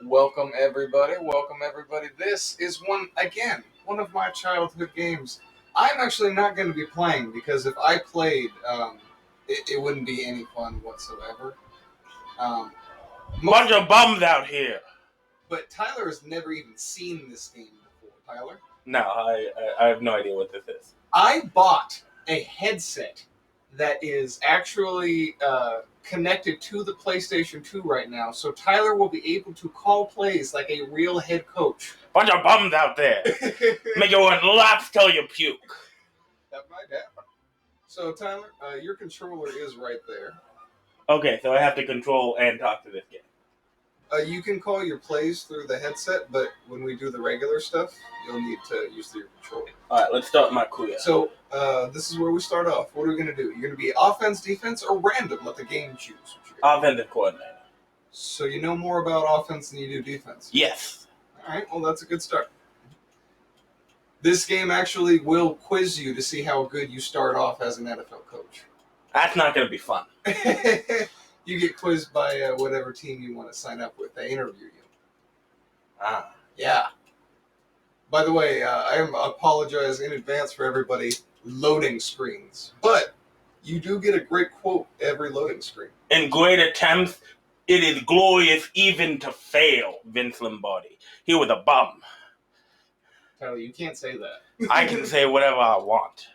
Welcome everybody. Welcome everybody. This is one of my childhood games. I'm actually not going to be playing because if I played, it wouldn't be any fun whatsoever. Um, Bunch of bums out here. but Tyler has never even seen this game before. Tyler, No, I have no idea what this is. I bought a headset that is actually connected to the PlayStation 2 right now, so Tyler will be able to call plays like a real head coach. Bunch of bums out there. Make you want laugh till you puke. That might happen. So Tyler, your controller is right there. Okay, so I have to control and talk to this game. You can call your plays through the headset, but when we do the regular stuff, you'll need to use your controller. Alright, let's start my quiz. So this is where we start off. What are we going to do? You're going to be offense, defense, or random? Let the game choose. Offensive coordinator. So you know more about offense than you do defense? Yes. All right, well, that's a good start. This game actually will quiz you to see how good you start off as an NFL coach. That's not going to be fun. You get quizzed by whatever team you want to sign up with. They interview you. Ah. Yeah. By the way, I apologize in advance for everybody loading screens. But you do get a great quote every loading screen. In great attempts, it is glorious even to fail, Vince Lombardi. He was a bum. Tyler, you can't say that. I can say whatever I want.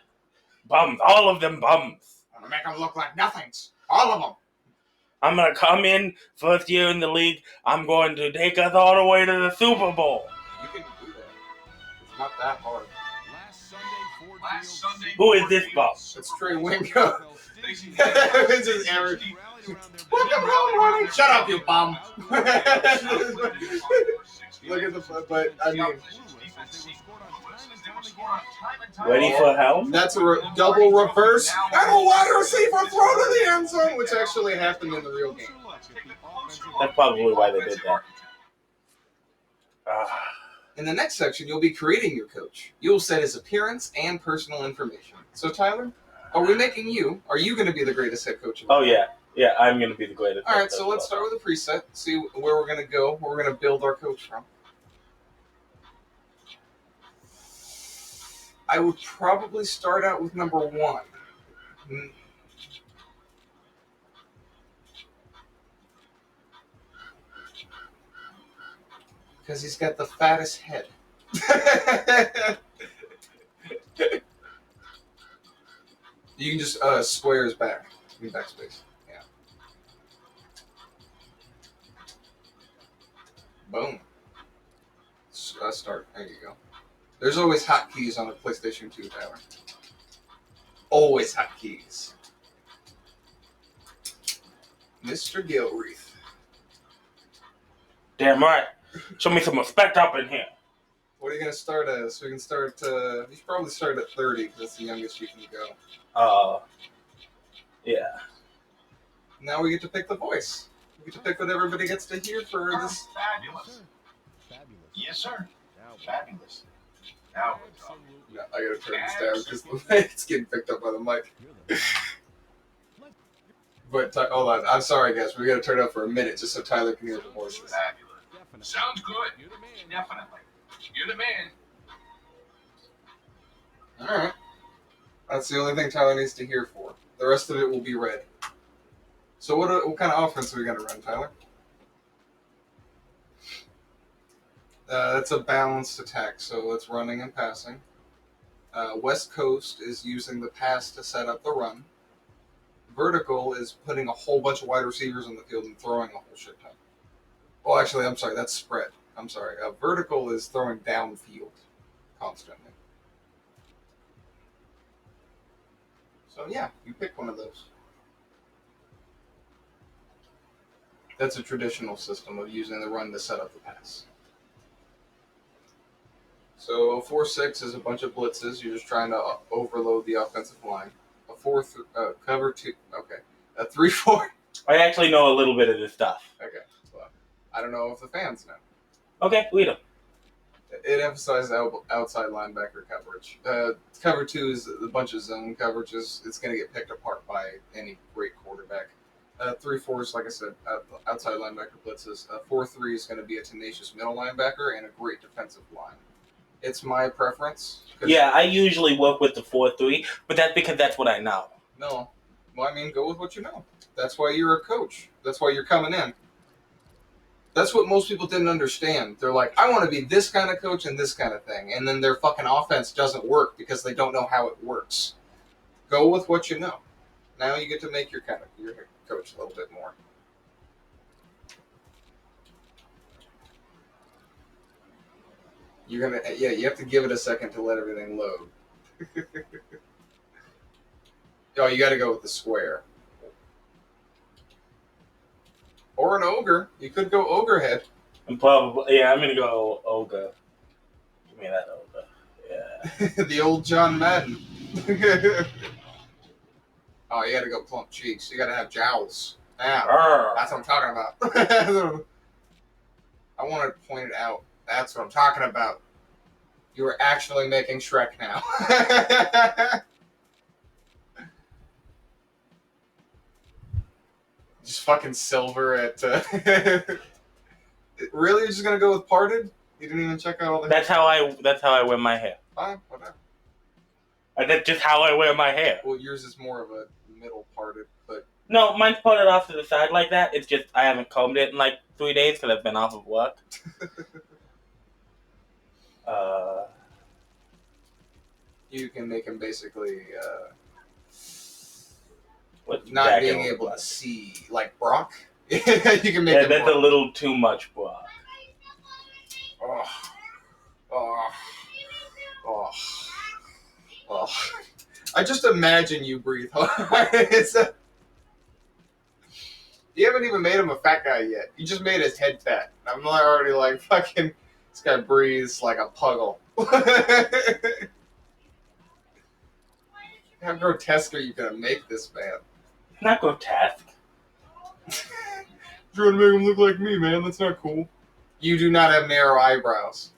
Bums. All of them bums. I'm going to make them look like nothings. All of them. I'm going to come in, first year in the league, I'm going to take us all the way to the Super Bowl. You can do that. It's not that hard. Last Sunday, Who is this bum? It's Trey Wingo. It's just average. Welcome home, honey. Shut up, you bum. Look at the, but I mean, Ready for hell? that's a double reverse and a wide receiver throw to the end zone, which actually happened in the real game. That's probably why they did that. In the next section, you'll be creating your coach. You'll set his appearance and personal information. So, Tyler, are you going to be the greatest head coach of Oh, yeah. Yeah, I'm going to be the greatest. All right, so let's start with a preset, see where we're going to go, where we're going to build our coach from. I would probably start out with number 1. Because he's got the fattest head. You can just square his back. Give me backspace. Yeah. Boom. Start. There you go. There's always hotkeys on a PlayStation 2, Tyler. Always hotkeys. Mr. Gilreath. Damn right. Show me some respect up in here. What are you going to start as? We can start, you should probably start at 30, because that's the youngest you can go. Yeah. Now we get to pick the voice. We get to pick what everybody gets to hear for this. Fabulous. Yes, sir. Fabulous. Now, No, I gotta turn this down because it's getting picked up by the mic. But hold on, I'm sorry, guys. We gotta turn it up for a minute just so Tyler can hear the voices. fabulous. Sounds good. Definitely. You're the man. All right. That's the only thing Tyler needs to hear for. The rest of it will be read. So what kind of offense are we gonna run, Tyler? That's a balanced attack, so it's running and passing. West Coast is using the pass to set up the run. Vertical is putting a whole bunch of wide receivers on the field and throwing a whole shit ton. Oh, actually, I'm sorry, that's spread. I'm sorry. Vertical is throwing downfield constantly. So yeah, you pick one of those. That's a traditional system of using the run to set up the pass. So 4-6 is a bunch of blitzes. You're just trying to overload the offensive line. A 4 cover 2. Okay. A 3-4. I actually know a little bit of this stuff. Okay. Well, I don't know if the fans know. Okay, lead them. It emphasizes outside linebacker coverage. Cover 2 is a bunch of zone coverages. It's going to get picked apart by any great quarterback. 3-4 is, like I said, outside linebacker blitzes. 4-3 is going to be a tenacious middle linebacker and a great defensive line. It's my preference. Yeah, I usually work with the 4-3, but that's because that's what I know. No. Well, I mean, go with what you know. That's why you're a coach. That's why you're coming in. That's what most people didn't understand. They're like, I want to be this kind of coach and this kind of thing. And then their fucking offense doesn't work because they don't know how it works. Go with what you know. Now you get to make your coach a little bit more. You have to give it a second to let everything load. Oh, you got to go with the square. Or an ogre. You could go ogre head. I'm gonna go ogre. Give me that ogre. Yeah. The old John Madden. Oh, you got to go plump cheeks. You got to have jowls. Yeah, that's what I'm talking about. I want to point it out. That's what I'm talking about. You are actually making Shrek now. Just fucking silver at. Really, you're just gonna go with parted? You didn't even check out all the. That's how I wear my hair. Fine, whatever. That's just how I wear my hair. Well, yours is more of a middle parted, but. No, mine's parted off to the side like that. It's just I haven't combed it in like 3 days because I've been off of work. You can make him basically What's not being able to see, like Brock. You can make him. That's Brock. a little too much, Brock. Oh, oh, oh, oh. I just imagine you breathe hard. You haven't even made him a fat guy yet. You just made his head fat. I'm already like, fucking, this guy breathes like a puggle. How grotesque are you going to make this man? Not grotesque. You're trying to make him look like me, man. That's not cool. You do not have narrow eyebrows.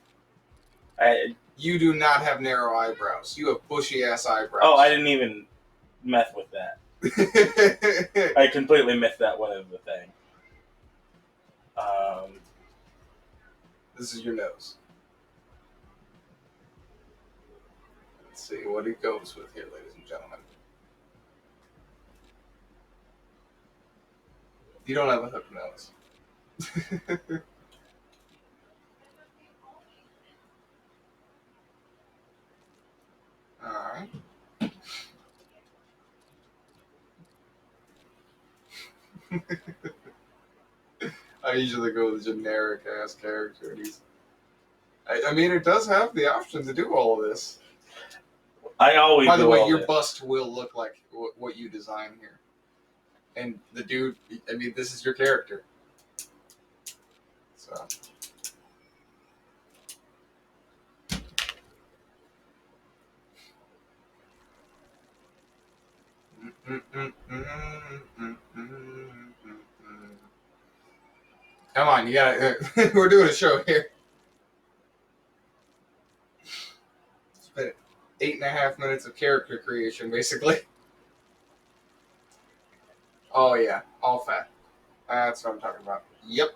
You do not have narrow eyebrows. You have bushy-ass eyebrows. Oh, I didn't even mess with that. I completely missed that one of the thing. This is your nose. Let's see what he goes with here, ladies and gentlemen. You don't have a hook nose. Alright. I usually go with generic ass characters. I mean, it does have the option to do all of this. I always. By the way, your bust will look like what you design here. And the dude, I mean, this is your character. So. Come on, you gotta. We're doing a show here. It's been 8.5 minutes of character creation, basically. Oh yeah, all fat. That's what I'm talking about. Yep.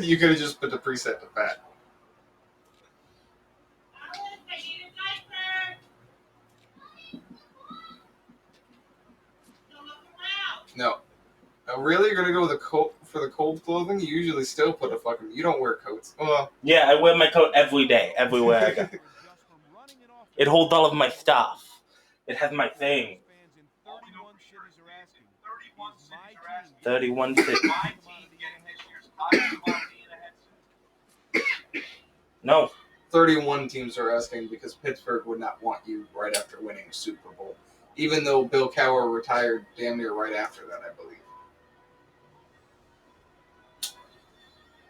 You could have just put the preset to fat. No. Really? You're gonna go with for the cold clothing? You usually still put a fucking. You don't wear coats. Well. Yeah, I wear my coat every day, everywhere I go. It holds all of my stuff. It has my thing. 31 cities. No. 31 teams are asking because Pittsburgh would not want you right after winning a Super Bowl. Even though Bill Cowher retired damn near right after that, I believe.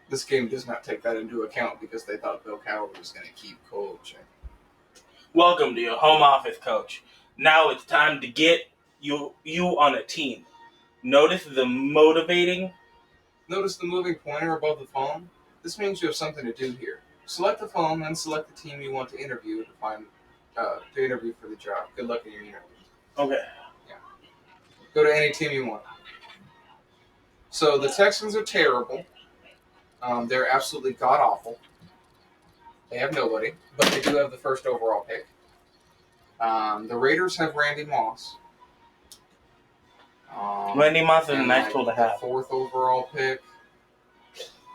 This game does not take that into account because they thought Bill Cowher was going to keep coaching. Welcome to your home office, coach. Now it's time to get you on a team. Notice the motivating. Notice the moving pointer above the phone? This means you have something to do here. Select the phone, then select the team you want to interview to interview for the job. Good luck in your interview. Okay. Yeah. Go to any team you want. So the Texans are terrible. They're absolutely god awful. They have nobody, but they do have the first overall pick. The Raiders have Randy Moss. Randy Moss is a and nice like tool to the have. fourth overall pick.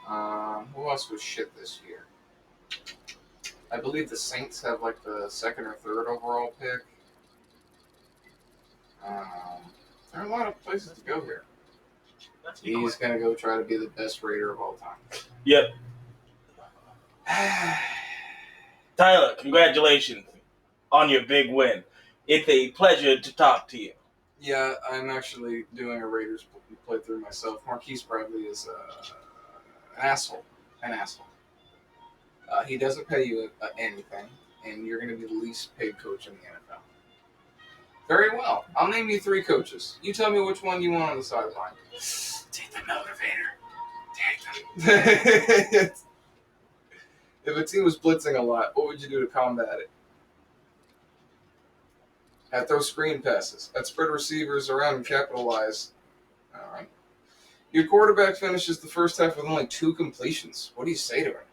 Who else was shit this year? I believe the Saints have like the second or third overall pick. There are a lot of places to go here. He's gonna go try to be the best Raider of all time. Yep. Tyler, congratulations on your big win. It's a pleasure to talk to you. Yeah, I'm actually doing a Raiders playthrough myself. Marquise Bradley is an asshole. An asshole. He doesn't pay you anything, and you're going to be the least paid coach in the NFL. Very well. I'll name you 3 coaches. You tell me which one you want on the sideline. Take the motivator. Take them. If a team was blitzing a lot, what would you do to combat it? I'd throw screen passes. I'd spread receivers around and capitalize. All right. Your quarterback finishes the first half with only 2 completions. What do you say to him?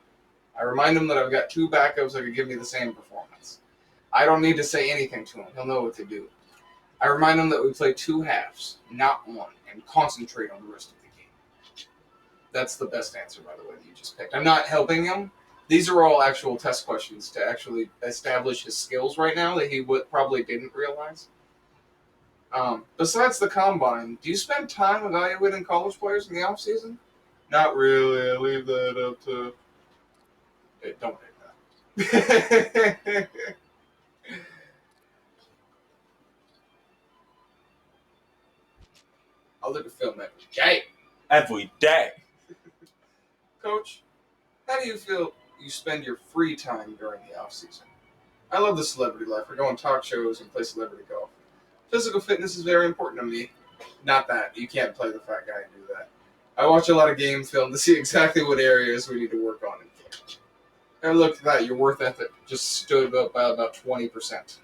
I remind him that I've got 2 backups that could give me the same performance. I don't need to say anything to him. He'll know what to do. I remind him that we play 2 halves, not 1, and concentrate on the rest of the game. That's the best answer, by the way, that you just picked. I'm not helping him. These are all actual test questions to actually establish his skills right now that he probably didn't realize. Besides the combine, do you spend time evaluating college players in the offseason? Not really. I leave that up to... Hey, don't do that. I'll look at film every day. Every day. Coach, how do you feel you spend your free time during the offseason? I love the celebrity life. I go on talk shows and play celebrity golf. Physical fitness is very important to me. Not that. You can't play the fat guy and do that. I watch a lot of game film to see exactly what areas we need to work on in camp. And look at that. Your worth ethic just stood up by about 20%.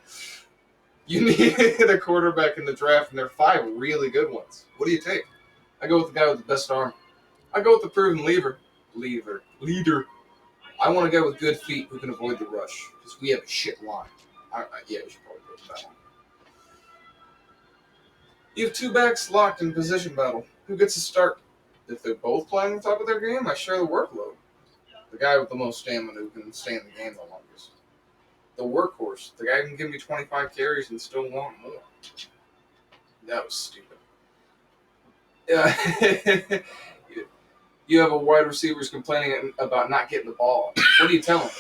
You needed a quarterback in the draft, and there are 5 really good ones. What do you take? I go with the guy with the best arm. I go with the proven leader. I want a guy with good feet who can avoid the rush, because we have a shit line. Yeah, we should probably go with that one. You have 2 backs locked in position battle. Who gets to start? If they're both playing on top of their game, I share the workload. The guy with the most stamina who can stay in the game the longest. The workhorse. The guy who can give me 25 carries and still want more. That was stupid. Yeah. You have a wide receivers complaining about not getting the ball. What do you tell him?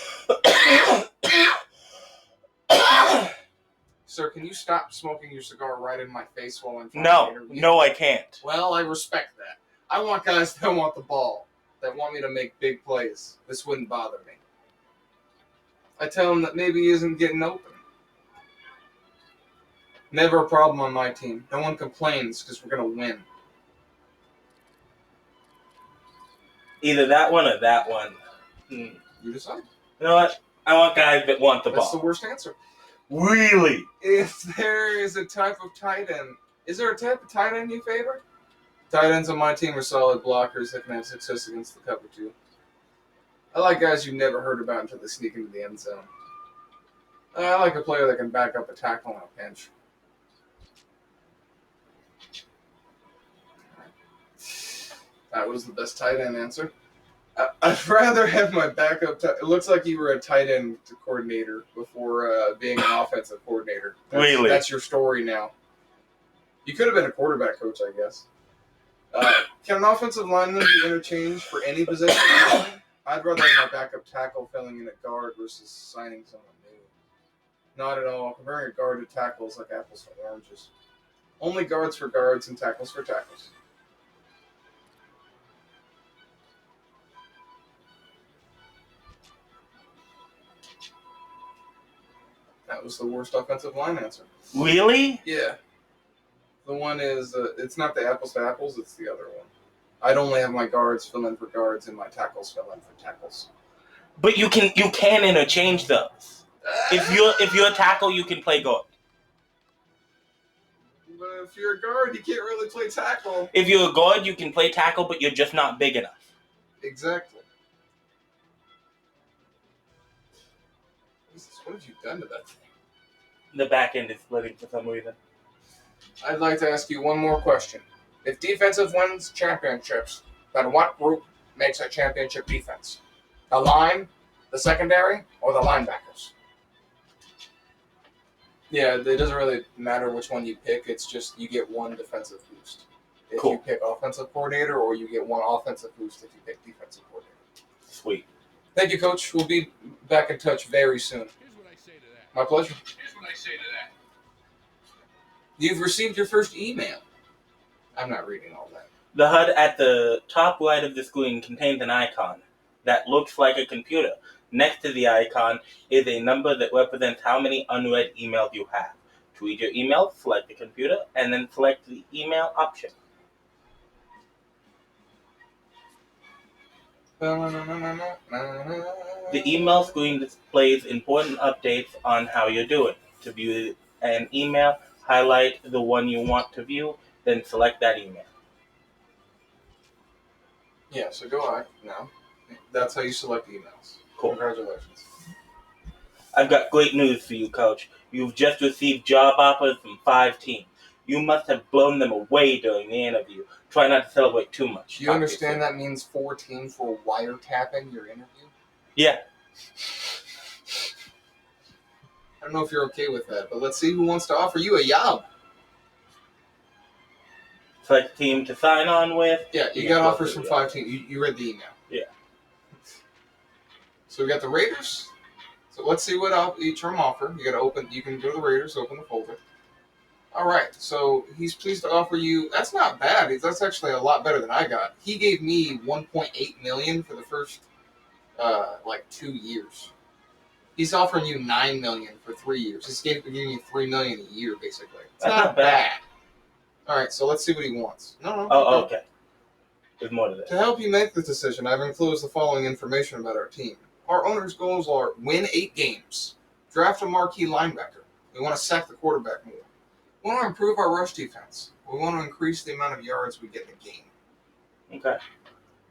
Sir, can you stop smoking your cigar right in my face while I'm trying to interview? No, I can't. Well, I respect that. I want guys that want the ball, that want me to make big plays. This wouldn't bother me. I tell him that maybe he isn't getting open. Never a problem on my team. No one complains because we're going to win. Either that one or that one. You decide. You know what? I want guys that want the That's ball. the worst answer. Really? If there is a type of tight end, is there a type of tight end you favor? Tight ends on my team are solid blockers that can have success against the cover 2. I like guys you've never heard about until they sneak into the end zone. I like a player that can back up a tackle on a pinch. That was the best tight end answer. I'd rather have my backup. It looks like you were a tight end coordinator before being an offensive coordinator. Really? That's your story now. You could have been a quarterback coach, I guess. Can an offensive lineman be interchanged for any position? I'd rather have my backup tackle filling in at guard versus signing someone new. Not at all. Comparing a guard to tackle is like apples to oranges. Only guards for guards and tackles for tackles. That was the worst offensive line answer. Really? Yeah. The one is, it's not the apples to apples, it's the other one. I'd only have my guards fill in for guards and my tackles fill in for tackles. But you can interchange those. If you're a tackle, you can play guard. But if you're a guard, you can't really play tackle. If you're a guard, you can play tackle, but you're just not big enough. Exactly. Jesus, what have you done to that thing? The back end is splitting for some reason. I'd like to ask you one more question. If defensive wins championships, then what group makes a championship defense? The line, the secondary, or the linebackers? Yeah, it doesn't really matter which one you pick. It's just you get one defensive boost if Cool. you pick offensive coordinator, or you get one offensive boost if you pick defensive coordinator. Sweet. Thank you, Coach. We'll be back in touch very soon. Here's what I say to that. My pleasure. Here's what I say to that. You've received your first email. I'm not reading all that. The HUD at the top right of the screen contains an icon that looks like a computer. Next to the icon is a number that represents how many unread emails you have. To read your email, select the computer, and then select the email option. The email screen displays important updates on how you're doing. To view an email, highlight the one you want to view, then select that email. Yeah, so go on now. That's how you select emails. Cool. Congratulations. I've got great news for you, Coach. You've just received job offers from 5 teams. You must have blown them away during the interview. Try not to celebrate too much. Do you understand that means 4 teams were wiretapping your interview? Yeah. I don't know if you're okay with that, but let's see who wants to offer you a job. Select a team to sign on with. Yeah, you got offers from 5 teams. You read the email. Yeah. So we got the Raiders. So let's see what each term offer. You got to open. You can go to the Raiders, open the folder. All right. So he's pleased to offer you. That's not bad. That's actually a lot better than I got. He gave me $1.8 million for the first 2 years. He's offering you $9 million for 3 years. He's giving you $3 million a year, basically. It's That's not bad. All right. So let's see what he wants. No. Oh, okay. There's more to this. To help you make this decision, I've enclosed the following information about our team. Our owner's goals are win 8 games, draft a marquee linebacker. We want to sack the quarterback more. We want to improve our rush defense. We want to increase the amount of yards we get in a game. Okay.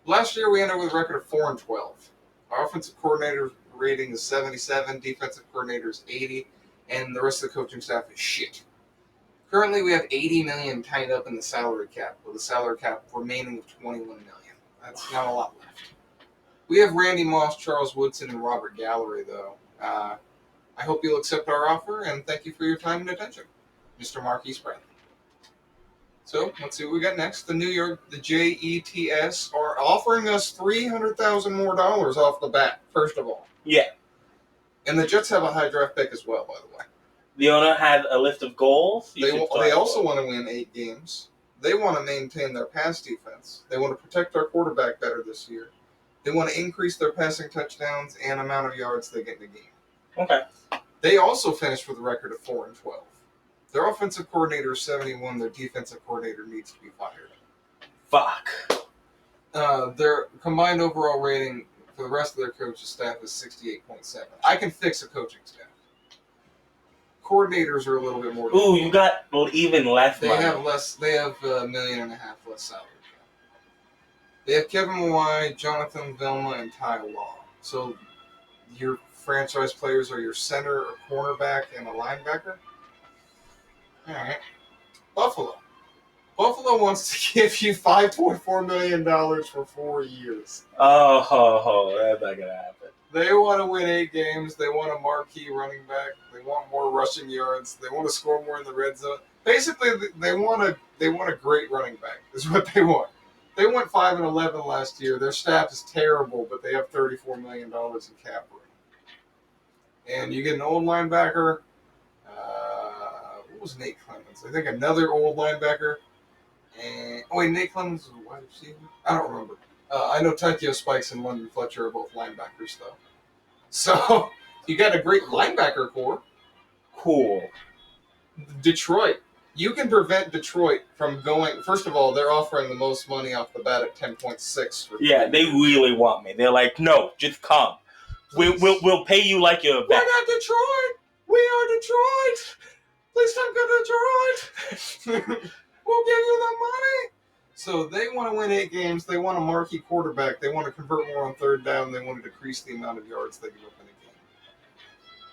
Last year, we ended with a record of 4-12. Our offensive coordinator rating is 77, defensive coordinator is 80, and the rest of the coaching staff is shit. Currently, we have $80 million tied up in the salary cap, with a salary cap remaining of $21 million. That's not a lot left. We have Randy Moss, Charles Woodson, and Robert Gallery, though. I hope you'll accept our offer, and thank you for your time and attention, Mr. Marquise Bradley. So, let's see what we got next. The Jets are offering us $300,000 more off the bat, first of all. Yeah. And the Jets have a high draft pick as well, by the way. The owner has a list of goals. They also want to win 8 games. They want to maintain their pass defense. They want to protect our quarterback better this year. They want to increase their passing touchdowns and amount of yards they get in a game. Okay. They also finished with a record of 4-12. Their offensive coordinator is 71. Their defensive coordinator needs to be fired. Fuck. Their combined overall rating for the rest of their coaching staff is 68.7. I can fix a coaching staff. Coordinators are a little bit more. Ooh, you got even less They money. have less. They have $1.5 million less salary. They have Kevin Mawai, Jonathan Vilma, and Ty Law. So your franchise players are your center, a cornerback, and a linebacker? All right. Buffalo. Buffalo wants to give you $5.4 million for 4 years. Oh, that's not going to happen. They want to win 8 games. They want a marquee running back. They want more rushing yards. They want to score more in the red zone. Basically, they want a great running back is what they want. They went 5-11 last year. Their staff is terrible, but they have $34 million in cap room. And you get an old linebacker. What was Nate Clemens? I think another old linebacker. And Nate Clemens was a wide receiver. I don't remember. I know Takeo Spikes and London Fletcher are both linebackers, though. So you got a great linebacker core. Cool. Detroit. You can prevent Detroit from going. First of all, they're offering the most money off the bat at 10.6. Yeah, they really want me. They're like, no, just come. We'll pay you like you're a vet. We're not Detroit. We are Detroit. Please don't go to Detroit. We'll give you the money. So they want to win 8 games. They want a marquee quarterback. They want to convert more on third down. They want to decrease the amount of yards they give up in a game.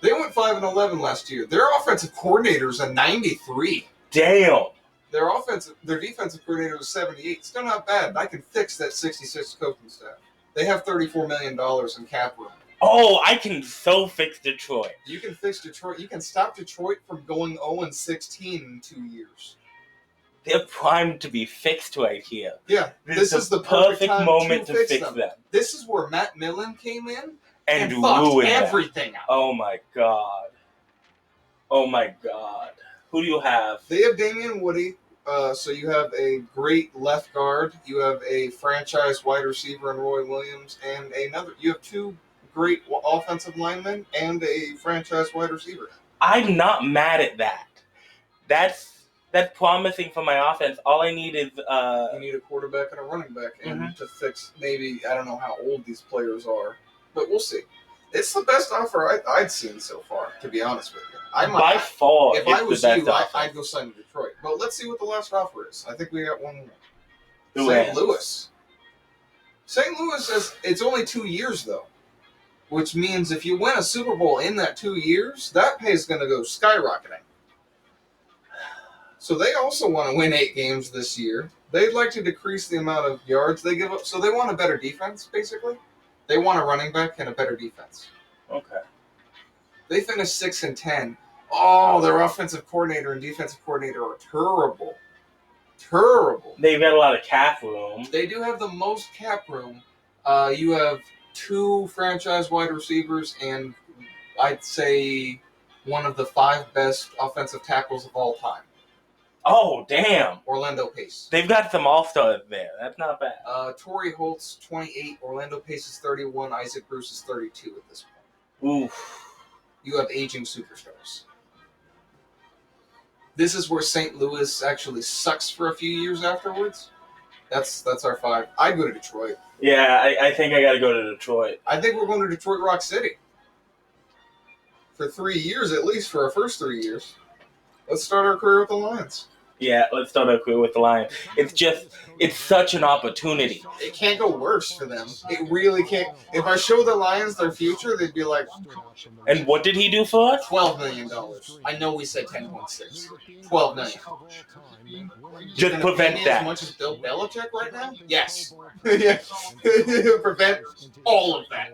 They went 5-11 last year. Their offensive coordinator is a 93. Damn. Their defensive coordinator was 78. Still not bad. I can fix that 66 coaching staff. They have $34 million in cap room. Oh, I can so fix Detroit. You can fix Detroit. You can stop Detroit from going 0-16 in 2 years. They're primed to be fixed right here. Yeah, this is the perfect time moment to fix them. them. This is where Matt Millen came in And fucked ruin everything out. Oh my god. Oh my god. Who do you have? They have Damian Woody. So you have a great left guard. You have a franchise wide receiver in Roy Williams, and you have 2 great offensive linemen and a franchise wide receiver. I'm not mad at that. That's promising for my offense. All I need is You need a quarterback and a running back, and to fix maybe I don't know how old these players are, but we'll see. It's the best offer I'd seen so far, to be honest with you. by far. If it's I was the best you, offer. I'd go sign to Detroit. But let's see what the last offer is. I think we got one more. Who St. has? Louis. St. Louis says it's only 2 years though, which means if you win a Super Bowl in that 2 years, that pay is going to go skyrocketing. So they also want to win 8 games this year. They'd like to decrease the amount of yards they give up. So they want a better defense, basically. They want a running back and a better defense. Okay. They finished 6-10. Oh, their offensive coordinator and defensive coordinator are terrible. Terrible. They've got a lot of cap room. They do have the most cap room. You have 2 franchise wide receivers and I'd say one of the 5 best offensive tackles of all time. Oh, damn. Orlando Pace. They've got some all-stars there. That's not bad. Torrey Holt's 28. Orlando Pace is 31. Isaac Bruce is 32 at this point. Oof. You have aging superstars. This is where St. Louis actually sucks for a few years afterwards. That's our 5. I'd go to Detroit. Yeah, I think I got to go to Detroit. I think we're going to Detroit Rock City. For 3 years at least, for our first 3 years. Let's start our career with the Lions. Yeah, let's start our career with the Lions. It's such an opportunity. It can't go worse for them. It really can't. If I show the Lions their future, they'd be like, And what did he do for us? $12 million. I know we said 10.6. $12 million. Just prevent As that. much as Bill Belichick right now? Yes. Yeah. Prevent all of that.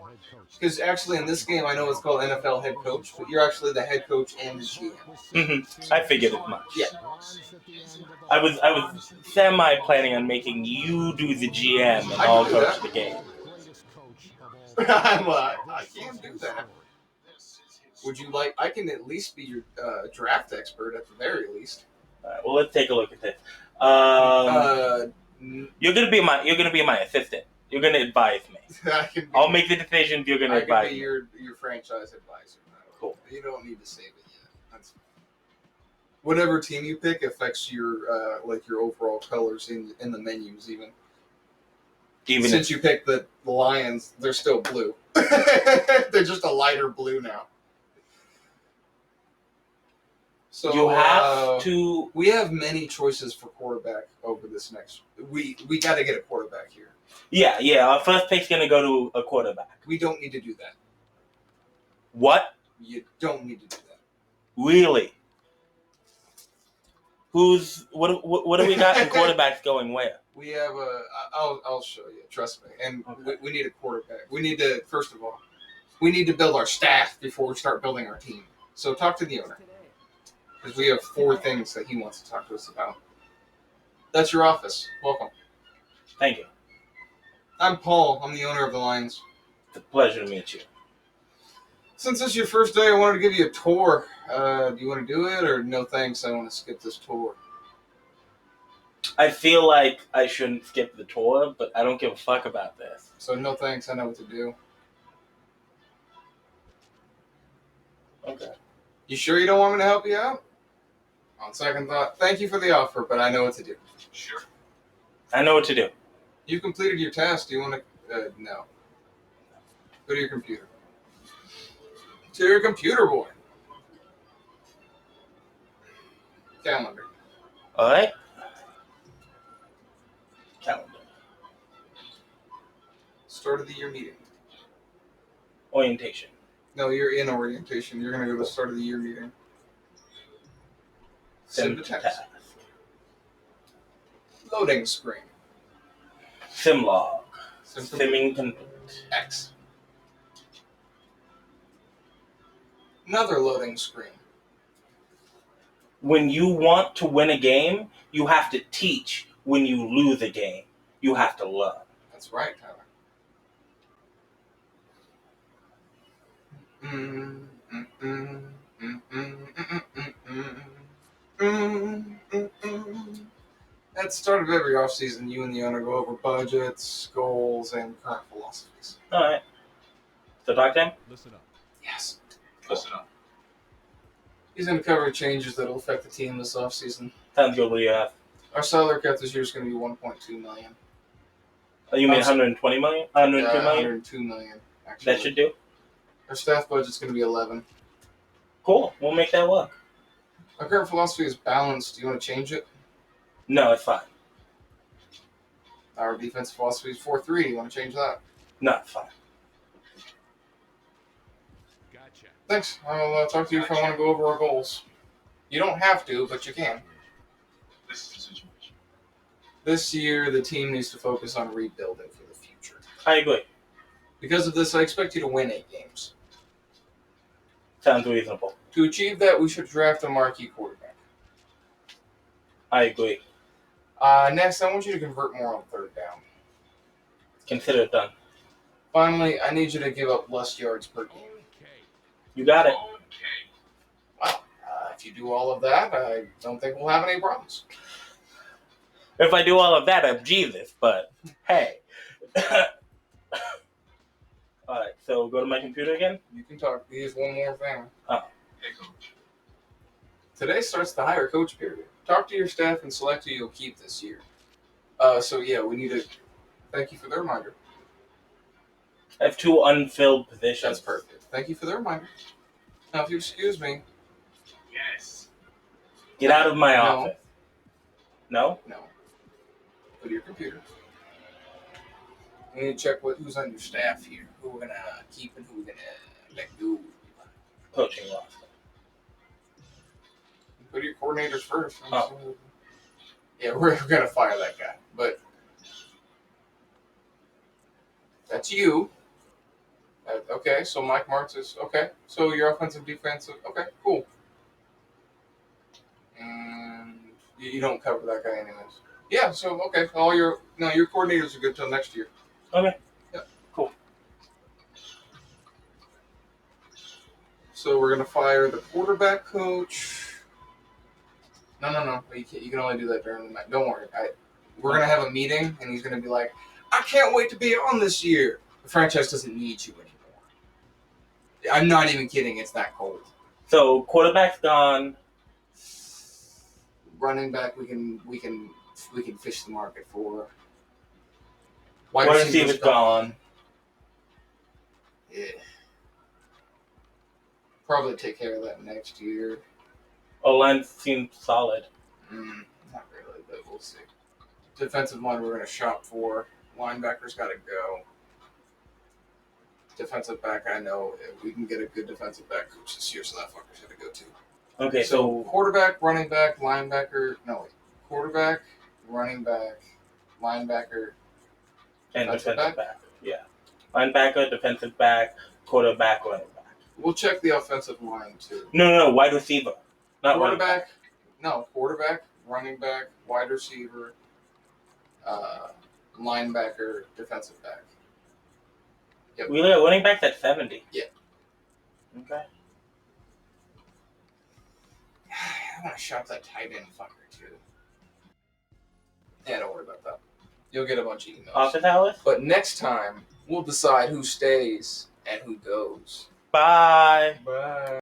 Because actually in this game, I know it's called NFL head coach, but you're actually the head coach and the GM. Mm-hmm. I figured as much. Yeah. I was semi-planning on making you do the GM and I I'll can do coach that. the game. I can't do that. Would you like? I can at least be your draft expert at the very least. All right, well, let's take a look at this. You're gonna be my assistant. You're gonna advise me. I'll make the decisions. You're gonna advise I can be me. your franchise advisor. Cool. You don't need to save it yet. That's fine. Whatever team you pick affects your your overall colors in the menus even. Even Since you picked the Lions, they're still blue. They're just a lighter blue now. So you have to. We have many choices for quarterback over this next. We got to get a quarterback here. Yeah. Our first pick's gonna go to a quarterback. We don't need to do that. What? You don't need to do that. Really? What do we got in quarterbacks going where? We have I'll show you. Trust me. And Okay. we need a quarterback. We need to first of all, we need to build our staff before we start building our team. So talk to the owner. Because we have 4 things that he wants to talk to us about. That's your office. Welcome. Thank you. I'm Paul. I'm the owner of the Lions. It's a pleasure to meet you. Since it's your first day, I wanted to give you a tour. Do you want to do it, or no thanks, I want to skip this tour? I feel like I shouldn't skip the tour, but I don't give a fuck about this. So no thanks, I know what to do. Okay. You sure you don't want me to help you out? On second thought, thank you for the offer, but I know what to do. Sure. I know what to do. You completed your task. Do you want to... no. Go to your computer. To your computer, boy. Calendar. All right. Calendar. Start of the year meeting. Orientation. No, you're in orientation. You're gonna go to the start of the year meeting. Send a text. Loading screen. Simlog. Sim Simming complete. X. Another loading screen. When you want to win a game, you have to teach. When you lose a game, you have to learn. That's right, Tyler. At the start of every offseason, you and the owner go over budgets, goals, and current philosophies. All right. So talk time. Listen up. Yes. Listen up. He's going to cover changes that will affect the team this offseason. Sounds good. What do you have? Our salary cap this year is going to be $1.2 million. Oh, you mean I'm sorry. 120 million? 102 million? 102 million. Actually, That should do. Our staff budget's going to be 11. Cool. We'll make that work. Our current philosophy is balanced. Do you want to change it? No, it's fine. Our defensive philosophy is 4-3. Do you want to change that? No, it's fine. Gotcha. Thanks. I'll talk to you if I want to go over our goals. You don't have to, but you can. This is the situation. This year, the team needs to focus on rebuilding for the future. I agree. Because of this, I expect you to win 8 games. Sounds reasonable. To achieve that, we should draft a marquee quarterback. I agree. Next, I want you to convert more on third down. Consider it done. Finally, I need you to give up less yards per game. Okay. You got it. Okay. Well, if you do all of that, I don't think we'll have any problems. If I do all of that, I'm Jesus. But hey. All right. So go to my computer again. You can talk. Here's one more thing. Hey, coach. Today starts the hire coach period. Talk to your staff and select who you'll keep this year. We need to thank you for the reminder. I have 2 unfilled positions. That's perfect. Thank you for the reminder. Now, if you excuse me. Yes. Get out of my No. office. No? No. Go to your computer. We need to check who's on your staff here. Who we're going to keep and who we're going to let go. Coaching roster. Go to your coordinators first. Oh. Yeah, we're going to fire that guy. But that's you. Okay, so Mike Martz is okay. So your offensive, defensive. Okay, cool. And you don't cover that guy anyways. Yeah, so okay, your coordinators are good till next year. Okay. Yeah. Cool. So we're gonna fire the quarterback coach. No. You can only do that during the night. Don't worry. We're gonna have a meeting, and he's gonna be like, "I can't wait to be on this year." The franchise doesn't need you anymore. I'm not even kidding. It's that cold. So quarterback's gone. Running back, we can fish the market for. Wide receiver's gone. Yeah. Probably take care of that next year. O-line seems solid. Not really, but we'll see. Defensive line, we're going to shop for. Linebackers got to go. Defensive back, I know if we can get a good defensive back coach this year, so that fucker's going to go too. Okay, So so quarterback, running back, linebacker. No, wait. Quarterback, running back, linebacker. and defensive defensive back. Yeah. Linebacker, defensive back, quarterback, running back. We'll check the offensive line too. No, wide receiver. Not running back. Quarterback, running back, wide receiver, linebacker, defensive back. Yep. We got running backs at 70. Yeah. Okay. I want to shop that tight end fucker too. Yeah, don't worry about that. You'll get a bunch of emails. Office hours? But next time, we'll decide who stays and who goes. Bye. Bye.